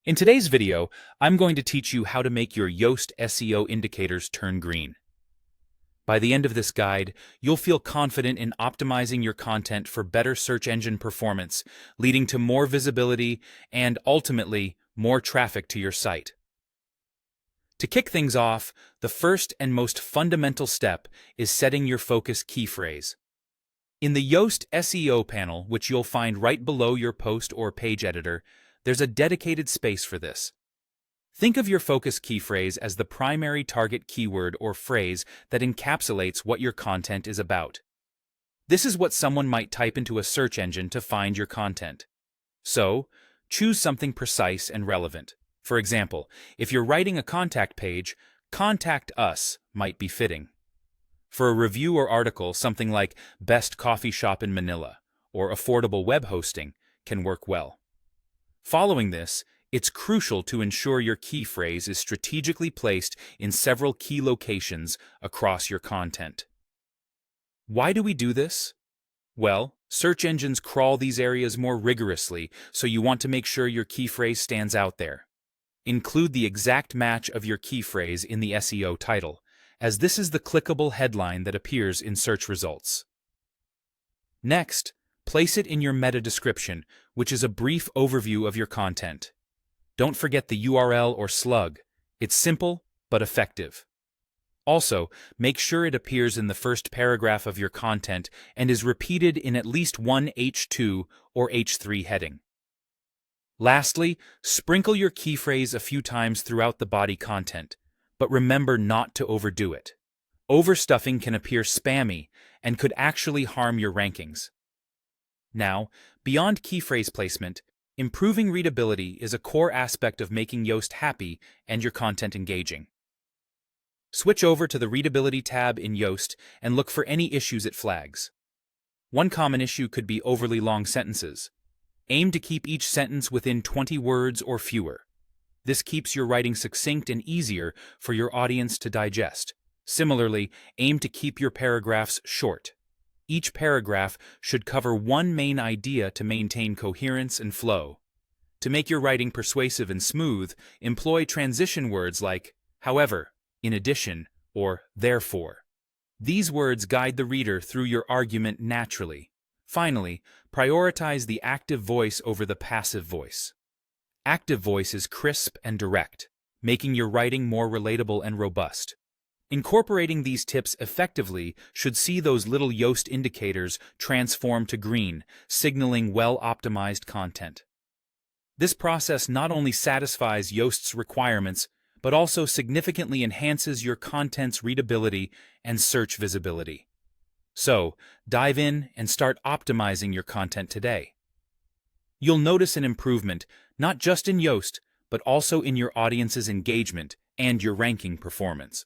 In today's video, I'm going to teach you how to make your Yoast SEO indicators turn green. By the end of this guide, you'll feel confident in optimizing your content for better search engine performance, leading to more visibility and, ultimately, more traffic to your site. To kick things off, the first and most fundamental step is setting your focus key phrase. In the Yoast SEO panel, which you'll find right below your post or page editor, there's a dedicated space for this. Think of your focus key phrase as the primary target keyword or phrase that encapsulates what your content is about. This is what someone might type into a search engine to find your content. So, choose something precise and relevant. For example, if you're writing a contact page, "Contact us" might be fitting. For a review or article, something like "Best Coffee Shop in Manila" or "Affordable Web Hosting" can work well. Following this, it's crucial to ensure your key phrase is strategically placed in several key locations across your content. Why do we do this? Well, search engines crawl these areas more rigorously, so you want to make sure your key phrase stands out there. Include the exact match of your key phrase in the SEO title, as this is the clickable headline that appears in search results. Next, place it in your meta description, which is a brief overview of your content. Don't forget the URL or slug. It's simple but effective. Also, make sure it appears in the first paragraph of your content and is repeated in at least one H2 or H3 heading. Lastly, sprinkle your key phrase a few times throughout the body content, but remember not to overdo it. Overstuffing can appear spammy and could actually harm your rankings. Now, beyond key phrase placement, improving readability is a core aspect of making Yoast happy and your content engaging. Switch over to the Readability tab in Yoast and look for any issues it flags. One common issue could be overly long sentences. Aim to keep each sentence within 20 words or fewer. This keeps your writing succinct and easier for your audience to digest. Similarly, aim to keep your paragraphs short. Each paragraph should cover one main idea to maintain coherence and flow. To make your writing persuasive and smooth, employ transition words like however, in addition, or therefore. These words guide the reader through your argument naturally. Finally, prioritize the active voice over the passive voice. Active voice is crisp and direct, making your writing more relatable and robust. Incorporating these tips effectively should see those little Yoast indicators transform to green, signaling well-optimized content. This process not only satisfies Yoast's requirements, but also significantly enhances your content's readability and search visibility. So, dive in and start optimizing your content today. You'll notice an improvement not just in Yoast, but also in your audience's engagement and your ranking performance.